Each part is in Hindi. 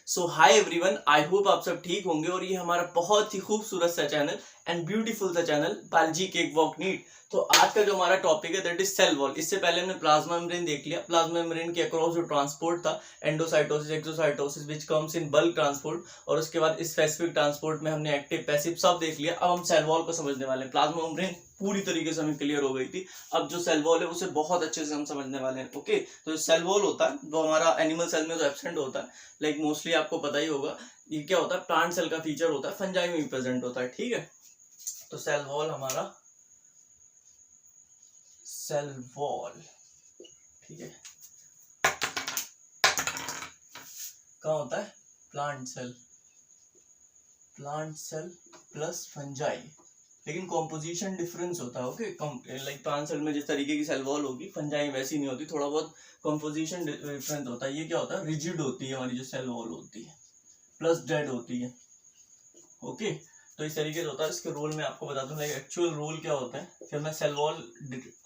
So hi everyone, I hope आप सब ठीक होंगे और ये हमारा बहुत ही खूबसूरत सा चैनल एंड ब्यूटीफुल सा channel biology cakewalk NEET. तो आज का जो हमारा टॉपिक है दैट इज सेल वॉल। इससे पहले हमने प्लाज्मा मेम्ब्रेन देख लिया। प्लाज्मा मेम्ब्रेन के अक्रॉस जो ट्रांसपोर्ट था, endocytosis, exocytosis which comes in bulk transport, और उसके बाद स्पेसिफिक ट्रांसपोर्ट में हमने एक्टिव पैसिव सब देख लिया। अब हम सेल वॉल को समझने वाले हैं। प्लाज्मा मेम्ब्रेन पूरी तरीके से हमें क्लियर हो गई थी। अब जो सेल वॉल है उसे बहुत अच्छे से हम समझने वाले हैं। ओके, तो सेल वॉल होता है वो हमारा एनिमल सेल में जो एब्सेंट होता है, लाइक मोस्टली आपको पता ही होगा ये क्या होता है, प्लांट सेल का फीचर होता है, फंजाई में भी प्रेजेंट होता है। ठीक है, तो सेल वॉल हमारा सेल वॉल, ठीक है, कहाँ होता है? प्लांट सेल प्लस फंजाई, लेकिन कॉम्पोजिशन डिफरेंस होता है। ओके, लाइक प्लांट सेल में जिस तरीके की सेल वॉल होगी, फंजाई में वैसी नहीं होती, थोड़ा बहुत कॉम्पोजिशन डिफरेंस होता है। ये क्या होता है? रिजिड होती है हमारी जो सेल वॉल होती है, प्लस डेड होती है। ओके, तो इस तरीके से होता है। इसके रोल में आपको बता दूं, लाइक एक्चुअल रोल क्या होता है, फिर मैं सेल वॉल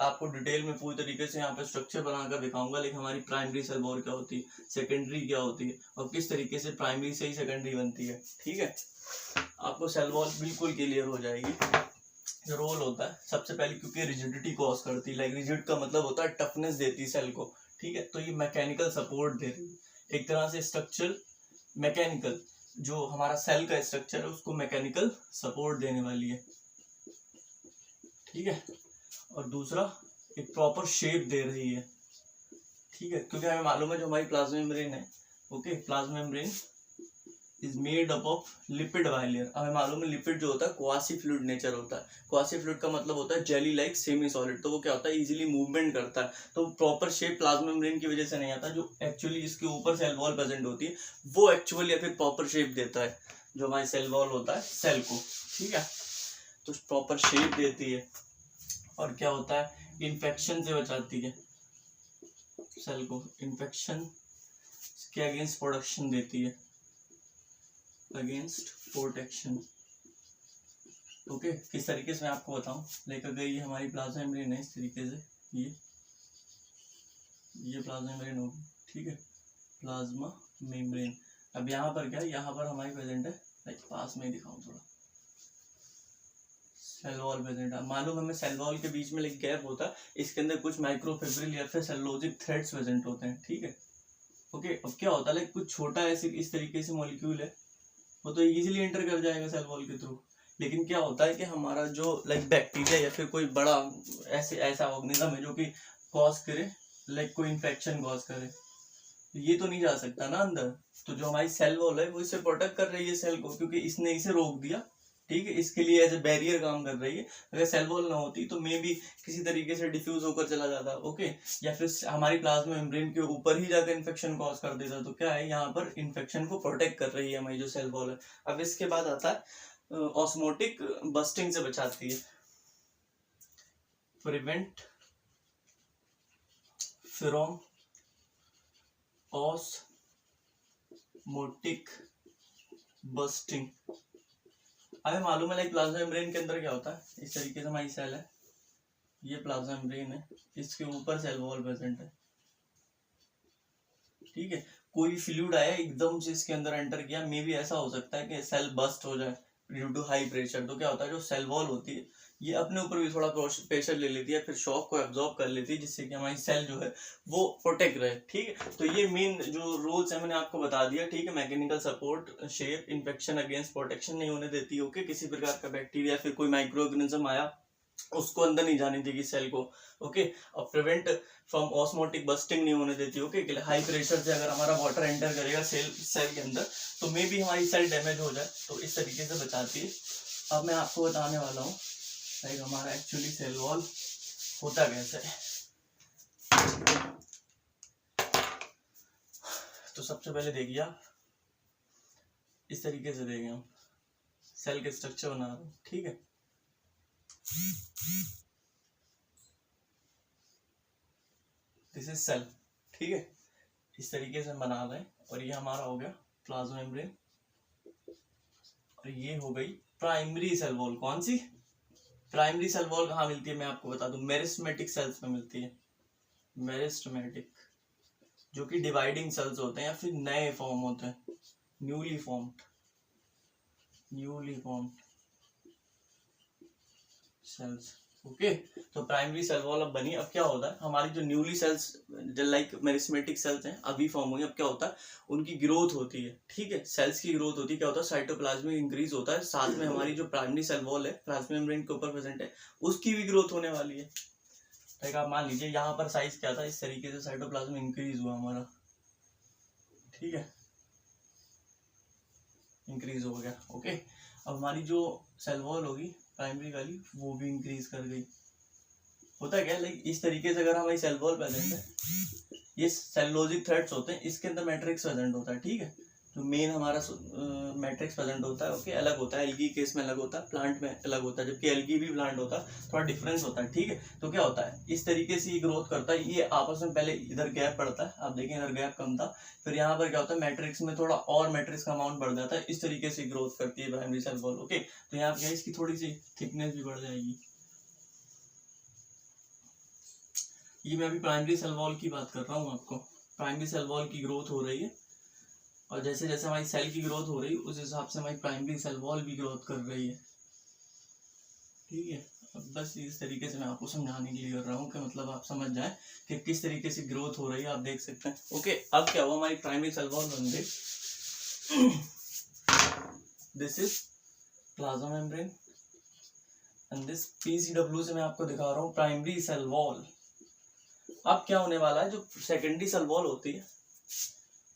आपको डिटेल में पूरी तरीके से यहाँ पे स्ट्रक्चर बनाकर दिखाऊंगा। लाइक हमारी प्राइमरी सेल वॉल क्या होती है, सेकेंडरी क्या होती है, और किस तरीके से प्राइमरी से ही सेकेंडरी बनती है। ठीक है, आपको सेल वॉल बिल्कुल क्लियर हो जाएगी। जो रोल होता है, सबसे पहले क्योंकि रिजिडिटी कॉज करती है, लाइक रिजिड का मतलब होता है टफनेस देती है सेल को। ठीक है, तो ये मैकेनिकल सपोर्ट दे रही है एक तरह से, स्ट्रक्चरल मैकेनिकल, जो हमारा सेल का स्ट्रक्चर है उसको मैकेनिकल सपोर्ट देने वाली है। ठीक है, और दूसरा एक प्रॉपर शेप दे रही है। ठीक है, क्योंकि हमें मालूम है जो हमारी प्लाज्मा मेम्ब्रेन है, okay, plasma membrane is made up of lipid bilayer. हमें मालूम है लिपिड जो होता है क्वासी फ्लूइड नेचर होता है। क्वासी फ्लूइड का मतलब होता है जेली लाइक सेमी सॉलिड। तो वो क्या होता है? इजीली मूवमेंट करता है। तो प्रॉपर शेप प्लाज्मा मेम्ब्रेन की वजह से नहीं आता। जो एक्चुअली इसके ऊपर सेल वॉल प्रेजेंट होती है वो एक्चुअली या फिर प्रॉपर शेप देता है जो हमारी सेल वॉल होता है सेल को। ठीक है, तो प्रॉपर शेप देती है और क्या होता है, इन्फेक्शन से बचाती है सेल को, इन्फेक्शन के अगेंस्ट प्रोटेक्शन देती है, अगेंस्ट प्रोटेक्शन। ओके, किस तरीके से मैं आपको बताऊं, लेकर गई ये हमारी प्लाज्मा मेम्ब्रेन है इस तरीके से, ये प्लाज्मा मेम्ब्रेन होगी। ठीक है, प्लाज्मा मेम्ब्रेन। अब यहाँ पर क्या है, यहाँ पर हमारी प्रेजेंट है, लाइक पास में ही दिखाऊं थोड़ा, सेल वॉल प्रेजेंट है। मालूम हमें सेल वॉल के बीच में एक गैप होता है, इसके अंदर कुछ माइक्रोफिब्रिल या फिर सेलुलोजिक थ्रेड्स प्रेजेंट होते हैं। ठीक है, ओके, अब क्या होता है, लाइक कुछ छोटा ऐसे इस तरीके से मॉलिक्यूल है, वो तो इजीली एंटर कर जाएगा सेल वॉल के थ्रू। लेकिन क्या होता है कि हमारा जो लाइक बैक्टीरिया या फिर कोई बड़ा ऐसा ऑर्गेनिज्म है जो कि कॉज करे, लाइक कोई इन्फेक्शन कॉज करे, ये तो नहीं जा सकता ना अंदर। तो जो हमारी सेल वॉल है वो इससे प्रोटेक्ट कर रही है सेल को, क्योंकि इसने इसे रोक दिया। ठीक है, इसके लिए एज ए बैरियर काम कर रही है। अगर सेल वॉल ना होती तो मे बी किसी तरीके से डिफ्यूज होकर चला जाता। ओके, या फिर हमारी प्लाज्मा मेम्ब्रेन के ऊपर ही जाकर इन्फेक्शन कॉज कर देता। तो क्या है, यहाँ पर इन्फेक्शन को प्रोटेक्ट कर रही है हमारी जो सेल वॉल है। अब इसके बाद आता है ऑस्मोटिक बस्टिंग से बचाती है, प्रिवेंट फ्रॉम ऑस्मोटिक बस्टिंग। हमें मालूम है लाइक प्लाज्मा मेम्ब्रेन के अंदर क्या होता है, इस तरीके से हमारी सेल है, ये प्लाज्मा मेम्ब्रेन है, इसके ऊपर सेल वॉल प्रेजेंट है। ठीक है, कोई फ्लूइड आया एकदम से इसके अंदर एंटर किया, मे भी ऐसा हो सकता है कि सेल बस्ट हो जाए ड्यू टू हाई प्रेशर। तो क्या होता है, जो सेल वॉल होती है ये अपने ऊपर भी थोड़ा प्रेशर ले लेती है, फिर शॉक को एब्जॉर्ब कर लेती है, जिससे कि हमारी सेल जो है वो प्रोटेक्ट रहे। ठीक है, तो ये मेन जो रूल्स है मैंने आपको बता दिया। ठीक है, mechanical support, shape, infection against protection नहीं होने देती। ओके, किसी प्रकार का बैक्टीरिया फिर कोई माइक्रो ऑर्गेनिज्म आया उसको अंदर नहीं जाने देगी सेल को। ओके, और प्रिवेंट फ्रॉम ऑस्मोटिक बस्टिंग नहीं होने देती। ओके, हाई प्रेशर से अगर हमारा वाटर एंटर करेगा सेल के अंदर तो मे भी हमारी सेल डैमेज हो जाए, तो इस तरीके से बचाती है। अब मैं आपको बताने वाला हूँ लाइक हमारा एक्चुअली सेल वॉल होता कैसे है। तो सबसे पहले देखिए आप, इस तरीके से देखिए, हम सेल के स्ट्रक्चर बना रहे हैं। ठीक है, दिस इज सेल। ठीक है, इस तरीके से बना रहे हैं, और ये हमारा हो गया प्लाज्मा मेम्ब्रेन, और ये हो गई प्राइमरी सेल वॉल। कौन सी? प्राइमरी सेल वॉल कहाँ मिलती है मैं आपको बता दूं, मेरिस्टेमेटिक सेल्स में मिलती है। मेरिस्टेमेटिक, जो कि डिवाइडिंग सेल्स होते हैं या फिर नए फॉर्म होते हैं। Newly formed cells. ओके, तो प्राइमरी सेल वॉल अब बनी। अब क्या होता है, हमारी जो न्यूली सेल्स जो लाइक मेरिस्मेटिक सेल्स हैं अभी फॉर्म हुई, अब क्या होता है, उनकी ग्रोथ होती है। ठीक है, सेल्स की ग्रोथ होती है, क्या होता है, साइटोप्लाज्मिक इंक्रीज होता है, साथ में हमारी जो प्राइमरी सेल वॉल है प्लाज्मा मेम्ब्रेन के ऊपर प्रेजेंट है उसकी भी ग्रोथ होने वाली है। लाइक आप मान लीजिए यहाँ पर साइज क्या था, इस तरीके से साइटोप्लाज्म इंक्रीज हुआ हमारा। ठीक है, इंक्रीज हो गया। ओके, अब हमारी जो सेल वॉल होगी प्राइमरी वाली वो भी इंक्रीज कर गई। होता है क्या, लाइक इस तरीके से अगर हमारी सेल वॉल प्रेजेंट है, ये सेलुलोजिक थ्रेड्स होते हैं, इसके अंदर मैट्रिक्स प्रेजेंट होता है। ठीक है, जो मेन हमारा मैट्रिक्स प्रेजेंट होता है, ओके, अलग होता है, एल्गी केस में अलग होता है, प्लांट में अलग होता है, जबकि एल्गी भी प्लांट होता है, थोड़ा डिफरेंस होता है। ठीक है, तो क्या होता है, इस तरीके से ये ग्रोथ करता है, ये आपस में पहले इधर गैप पड़ता है, आप देखें इधर गैप कम था, फिर यहाँ पर क्या होता है, मैट्रिक्स में थोड़ा और मैट्रिक्स का अमाउंट बढ़ जाता है, इस तरीके से ग्रोथ करती है प्राइमरी सेल वॉल। ओके, तो यहाँ पर इसकी थोड़ी सी थिकनेस भी बढ़ जाएगी। ये मैं अभी प्राइमरी सेल वॉल की बात कर रहा हूँ, आपको प्राइमरी सेल वॉल की ग्रोथ हो रही है, और जैसे जैसे हमारी सेल की ग्रोथ हो रही है उस हिसाब से हमारी प्राइमरी सेल वॉल भी ग्रोथ कर रही है। ठीक है, अब बस इस तरीके से मैं आपको समझाने के लिए कर रहा हूँ कि मतलब आप समझ जाएं कि किस तरीके से ग्रोथ हो रही है, आप देख सकते हैं। ओके, अब क्या हुआ, हमारी प्राइमरी सेल वॉल बन गई। This is plasma membrane and this PCW से मैं आपको दिखा रहा हूँ प्राइमरी सेल वॉल। अब क्या होने वाला है, जो सेकेंडरी सेल वॉल होती है,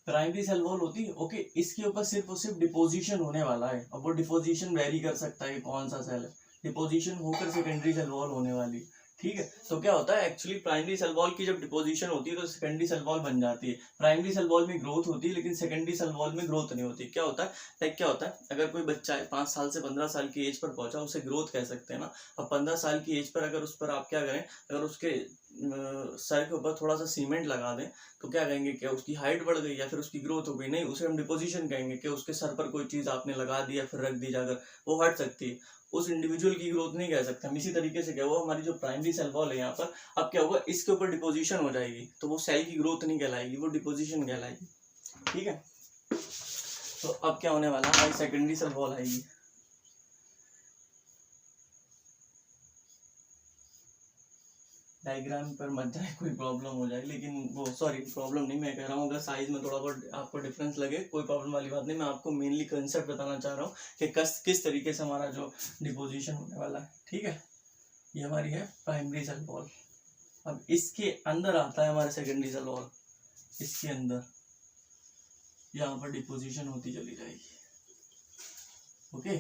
प्राइमरी सेल वॉल होती है, ओके, इसके ऊपर सिर्फ और सिर्फ डिपोजिशन होने वाला है। अब वो डिपोजिशन वेरी कर सकता है कि कौन सा सेल है, डिपोजिशन होकर सेकेंडरी सेल वॉल होने वाली है। ठीक है, तो क्या होता है, एक्चुअली प्राइमरी सेल वॉल की जब डिपोजिशन होती है तो सेकेंडरी सेल वॉल बन जाती है। प्राइमरी सेल वॉल में ग्रोथ होती है लेकिन सेकेंडरी सेल वॉल में ग्रोथ नहीं होती। क्या होता है, लाइक क्या होता है, अगर कोई बच्चा है 5 साल से 15 साल की एज पर पहुंचा, उसे ग्रोथ कह सकते हैं ना। अब 15 साल की एज पर अगर उस पर आप क्या करें, अगर उसके सर के ऊपर थोड़ा सा सीमेंट लगा दें तो क्या कहेंगे, क्या उसकी हाइट बढ़ गई या फिर उसकी ग्रोथ हो गई? नहीं, उसे हम डिपोजिशन कहेंगे कि उसके सर पर कोई चीज आपने लगा दी या फिर रख दी जाकर, वो हट सकती है, उस इंडिविजुअल की ग्रोथ नहीं कह सकते हम। इसी तरीके से क्या हुआ, हमारी जो प्राइमरी सेल वॉल है यहाँ पर, अब क्या होगा, इसके ऊपर डिपोजिशन हो जाएगी तो वो सेल की ग्रोथ नहीं कहलाएगी, वो डिपोजिशन कहलाएगी। ठीक है, तो अब क्या होने वाला, हमारी सेकेंडरी सेल वॉल आएगी। डायग्राम पर मत जाए, कोई प्रॉब्लम हो जाए, लेकिन वो सॉरी प्रॉब्लम नहीं, मैं कह रहा हूँ अगर साइज में थोड़ा बहुत आपको डिफरेंस लगे कोई प्रॉब्लम वाली बात नहीं, मैं आपको मेनली कंसेप्ट बताना चाह रहा हूँ कि किस तरीके से हमारा जो डिपोजिशन होने वाला है। ठीक है, ये हमारी है प्राइमरी सेल वॉल। अब इसके अंदर आता है हमारे सेकेंडरी सेल वॉल, इसके अंदर यहाँ पर डिपोजिशन होती चली जाएगी। ओके,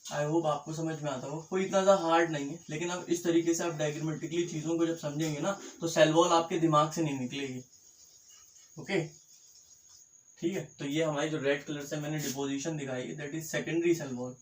आई होप आपको समझ में आता होगा, कोई इतना ज़्यादा हार्ड नहीं है, लेकिन अब इस तरीके से आप डायग्रामेटिकली चीज़ों को जब समझेंगे ना तो सेल वॉल आपके दिमाग से नहीं निकलेगी। ओके, ठीक है, तो ये हमारी जो रेड कलर से मैंने डिपोजिशन दिखाई है that is secondary cell wall.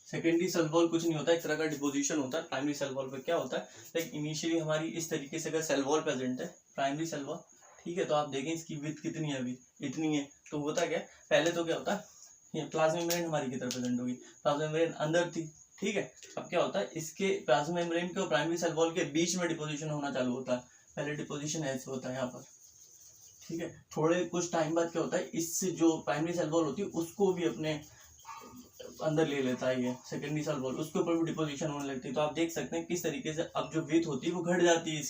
Secondary cell wall कुछ नहीं होता, एक तरह का डिपोजिशन होता है। प्राइमरी सेल वॉल पे क्या होता है, लाइक इनिशियली हमारी इस तरीके से अगर सेल वॉल प्रेजेंट है, प्राइमरी सेल वॉल, ठीक है, तो आप देखें इसकी विड्थ कितनी है, अभी इतनी है। तो होता क्या है, पहले तो क्या होता है, ये प्लाज्मा मेम्ब्रेन हमारी की तरफ प्रेजेंट होगी, प्लाज्मा मेम्ब्रेन अंदर थी। ठीक है, अब क्या होता है, इसके प्लाज्मा मेम्ब्रेन के और प्राइमरी सेल वॉल के बीच में डिपोजिशन होना चालू होता है। पहले डिपोजिशन ऐसे होता है यहाँ पर। ठीक है, थोड़े कुछ टाइम बाद क्या होता है, इससे जो प्राइमरी सेल वॉल होती है उसको भी अपने अंदर ले लेता है ये सेकेंडरी सेल वॉल, उसके ऊपर भी डिपोजिशन होने लगती है। तो आप देख सकते हैं किस तरीके से अब जो विड्थ होती है वो घट जाती है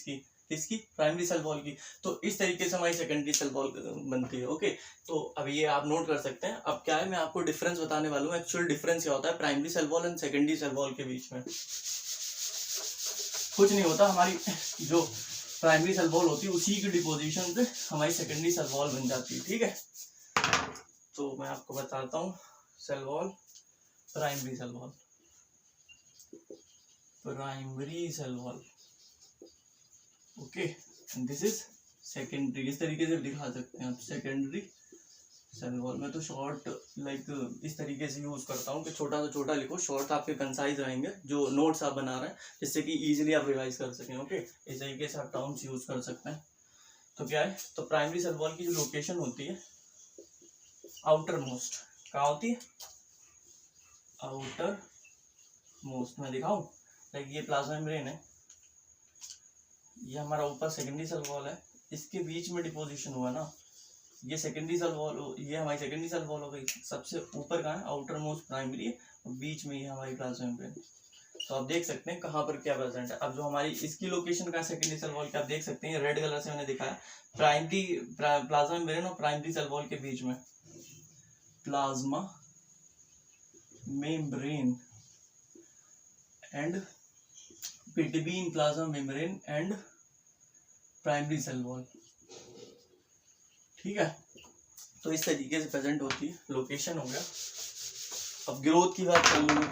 इसकी प्राइमरी सेल वॉल की। तो इस तरीके से हमारी सेकेंडरी सेल वॉल बनती है। ओके, तो अब ये आप नोट कर सकते हैं। अब क्या है, मैं आपको डिफरेंस बताने वाला हूँ, एक्चुअल डिफरेंस क्या होता है primary cell wall and secondary cell wall के बीच में। कुछ नहीं होता, हमारी जो प्राइमरी सेल वॉल होती है उसी की डिपोजिशन पे हमारी सेकेंडरी सेल वॉल बन जाती है। ठीक है, तो मैं आपको बताता हूँ cell wall, primary cell wall, primary cell wall, okay, this is secondary. इस तरीके से दिखा सकते हैं आप सेकेंडरी सेल वॉल। मैं तो शॉर्ट लाइक इस तरीके से यूज करता हूँ कि छोटा से छोटा लिखो, शॉर्ट आपके कंसाइज रहेंगे जो नोट्स आप बना रहे हैं, जिससे कि इजीली आप रिवाइज कर सकें। ओके, इस तरीके से आप टर्म्स यूज कर सकते हैं। तो क्या है, तो प्राइमरी सेल वॉल की जो लोकेशन होती है आउटर मोस्ट, कहाँ होती है, आउटर मोस्ट। मैं दिखाऊं, लाइक ये प्लाज्मा मेम्ब्रेन है, ये हमारा ऊपर सेकेंडरी सेल वॉल है, इसके बीच में डिपोजिशन हुआ ना, ये सेकेंडरी सेल वॉल, ये हमारी सेकेंडरी सेल वॉल हो गई। सबसे ऊपर कहाँ है, आउटर मोस्ट प्राइमरी, और बीच में ये हमारी प्लाज्मा मेम्ब्रेन। तो आप देख सकते हैं कहाँ पर क्या प्रेजेंट है। अब जो हमारी इसकी लोकेशन का सेकेंडरी सेल वॉल की आप देख सकते हैं, रेड कलर से मैंने दिखाया, प्राइमरी प्लाज्मा मेम्ब्रेन और प्राइमरी सेल वॉल के बीच में plasma membrane and between plasma membrane and primary cell wall. ठीक है, तो इस तरीके से प्रेजेंट होती है। लोकेशन हो गया। अब ग्रोथ की बात कर लूँगी।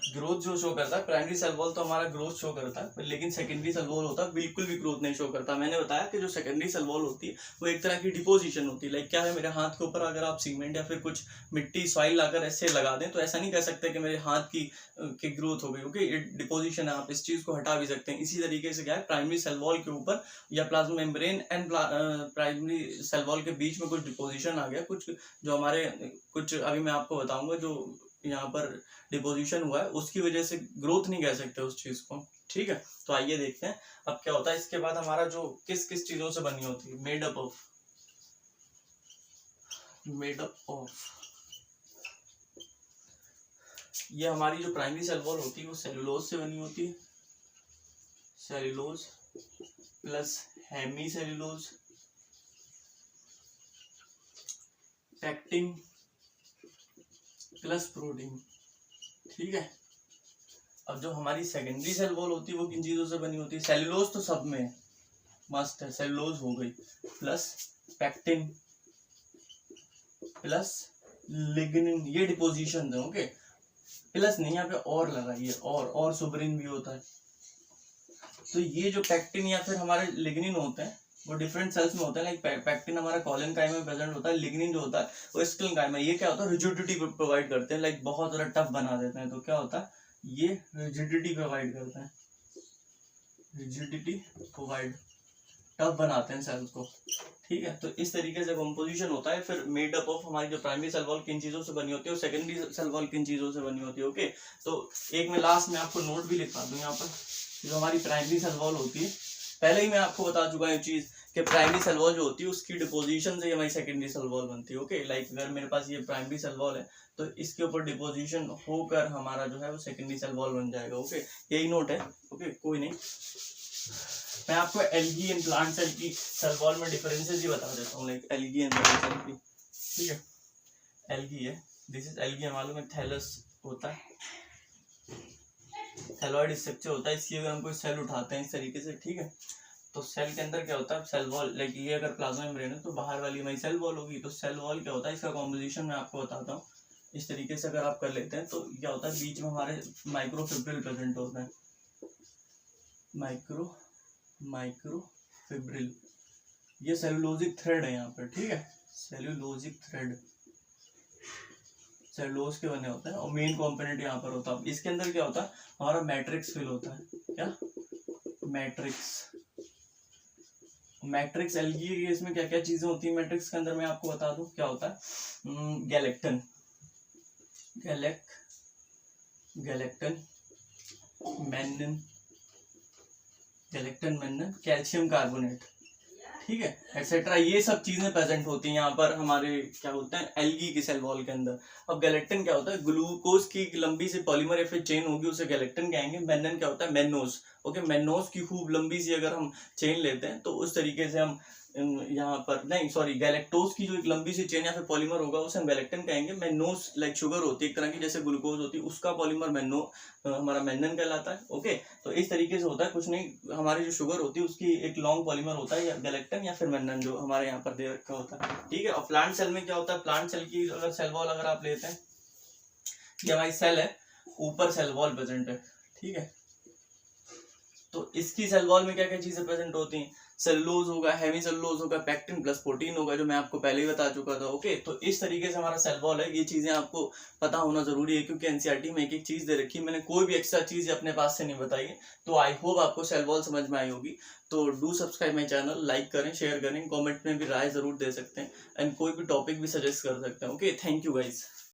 ग्रोथ जो शो करता है, प्राइमरी सेल वॉल तो हमारा ग्रोथ शो करता है, लेकिन सेकेंडरी सेल वॉल होता है बिल्कुल भी ग्रोथ नहीं शो करता। मैंने बताया कि जो सेकेंडरी सेल वॉल होती है वो एक तरह की डिपोजिशन होती है। लाइक क्या है, मेरे हाथ के ऊपर अगर आप सीमेंट या फिर कुछ मिट्टी सॉइल लाकर ऐसे लगा दें तो ऐसा नहीं कह सकते कि मेरे हाथ की ग्रोथ हो गई, ओके, डिपोजिशन है, आप इस चीज को हटा भी सकते हैं। इसी तरीके से क्या है, प्राइमरी सेल वॉल के ऊपर या plasma membrane and primary cell wall के बीच में कुछ डिपोजिशन आ गया, कुछ जो हमारे कुछ अभी मैं आपको बताऊंगा जो यहाँ पर डिपोजिशन हुआ है, उसकी वजह से ग्रोथ नहीं कह सकते उस चीज को। ठीक है, तो आइए देखते हैं अब क्या होता है। इसके बाद हमारा जो किस किस चीजों से बनी होती है, मेडअप ऑफ ये हमारी जो प्राइमरी सेल वॉल होती है वो सेलुलोज से बनी होती है, cellulose plus hemicellulose, pectin plus protein. ठीक है, अब जो हमारी सेकेंडरी सेल वॉल होती है वो किन चीजों से बनी होती है, सेलुलोज तो सब में मस्ट है, सेलुलोज हो गई, प्लस पैक्टिन प्लस लिग्निन, ये डिपोजिशन है, ओके, प्लस नहीं यहाँ पे और लगाइए, और सुब्रिन भी होता है। तो ये जो पैक्टिन या फिर हमारे लिग्निन होते हैं वो डिफरेंट सेल्स में होता है। लाइक पैक्टिन हमारा कॉलन काइमा में प्रेजेंट होता है, लिग्निन जो होता है वो स्केलेटन काइमा। ये क्या होता है, रिजिडिटी प्रोवाइड करते हैं, लाइक बहुत ज्यादा टफ बना देते हैं। तो क्या होता है, ये रिजिडिटी प्रोवाइड करते हैं, रिजिडिटी प्रोवाइड, टफ बनाते हैं सेल्स को। ठीक है, तो इस तरीके से कंपोजिशन होता है। फिर मेडअप ऑफ हमारी जो प्राइमरी सेल वॉल किन चीजों से बनी होती है और सेकेंडरी सेल वॉल किन चीजों से बनी होती है। ओके, तो एक मैं लास्ट में आपको नोट भी लिखवा दूं यहाँ पर, जो हमारी प्राइमरी सेल वॉल होती है, पहले ही मैं आपको बता चुका हूँ चीज कि प्राइमरी सेल वॉल जो होती है उसकी डिपोजिशन से हमारी सेकेंडरी सेल वॉल बनती है। ओके, लाइक अगर मेरे पास ये प्राइमरी सेल वॉल है तो इसके ऊपर डिपोजिशन होकर हमारा जो है वो सेकेंडरी सेल वॉल बन जाएगा। ओके, यही नोट है। ओके, कोई नहीं, मैं आपको एल्गी एंड प्लांट सेल की सेल वॉल में डिफरेंसेस ही बता देता हूँ, like algae and plant cell की। ठीक है, एल्गी है, दिस इज एल्गी, मालूम है, थैलस होता है, थैलॉइड स्ट्रक्चर होता है। इसकी अगर हम कोई सेल उठाते हैं इस तरीके से, ठीक है, तो सेल के अंदर क्या होता है, सेल वॉल, लाइक ये अगर प्लाज्मा मेम्ब्रेन है तो बाहर वाली हमारी सेल वॉल होगी। तो सेल वॉल क्या होता है, इसका कॉम्पोजिशन मैं आपको बताता हूँ। इस तरीके से अगर आप कर लेते हैं तो क्या होता है, बीच में हमारे माइक्रोफिब्रिल प्रेजेंट होता है, माइक्रोफिब्रिल, ये सेलुलोजिक थ्रेड है यहाँ पर। ठीक है, सेलुलोजिक थ्रेड सेलुलोज के बने होते हैं और मेन कंपोनेंट यहाँ पर होता है। इसके अंदर क्या होता है, हमारा मैट्रिक्स फिल होता है। क्या, मैट्रिक्स एल्गी के इसमें क्या क्या चीजें होती है मैट्रिक्स के अंदर, मैं आपको बता दूं क्या होता है। गैलेक्टन मेनन, कैल्शियम कार्बोनेट, ठीक है, एक्सेट्रा, ये सब चीजें प्रेजेंट होती हैं यहाँ पर हमारे क्या होते हैं एल्गी की सेल वॉल के अंदर। अब गैलेक्टन क्या होता है, ग्लूकोज की लंबी सी पॉलीमर या फिर चेन होगी, उसे गैलेक्टन कहेंगे। मेनन क्या होता है, मेनोस। ओके, मेनोस की खूब लंबी सी अगर हम चेन लेते हैं तो उस तरीके से हम यहाँ पर, नहीं सॉरी, गैलेक्टोज की जो एक लंबी सी चेन या फिर पॉलीमर होगा उसे हम गैलेक्टन कहेंगे। मेनोस लाइक शुगर होती है एक तरह की, जैसे ग्लूकोज होती है, उसका पॉलीमर हमारा मेनन कहलाता है। ओके, तो इस तरीके से होता है, कुछ नहीं, हमारी जो शुगर होती है उसकी एक लॉन्ग पॉलीमर होता है, या गैलेक्टन या फिर मेनन, जो हमारे यहाँ पर दे रखा होता है। ठीक है, और प्लांट सेल में क्या होता है, प्लांट सेल की अगर सेल वॉल अगर आप लेते हैं, ये हमारी सेल है, ऊपर सेल वॉल प्रेजेंट है। ठीक है, तो इसकी सेल वॉल में क्या क्या चीजें प्रेजेंट होती हैं, सेलुलोज होगा, हेमी सेलुलोज होगा, पैक्टिन प्लस प्रोटीन होगा, जो मैं आपको पहले ही बता चुका था। ओके, तो इस तरीके से हमारा सेल वॉल है। ये चीजें आपको पता होना जरूरी है क्योंकि एनसीईआरटी में एक एक चीज दे रखी है, मैंने कोई भी एक्स्ट्रा चीज अपने पास से नहीं बताई है। तो आई होप आपको सेल वॉल समझ में आई होगी। तो do subscribe my channel, like करें, शेयर करें, कॉमेंट में भी राय जरूर दे सकते हैं एंड कोई भी टॉपिक भी सजेस्ट कर सकते हैं। Okay, thank you guys.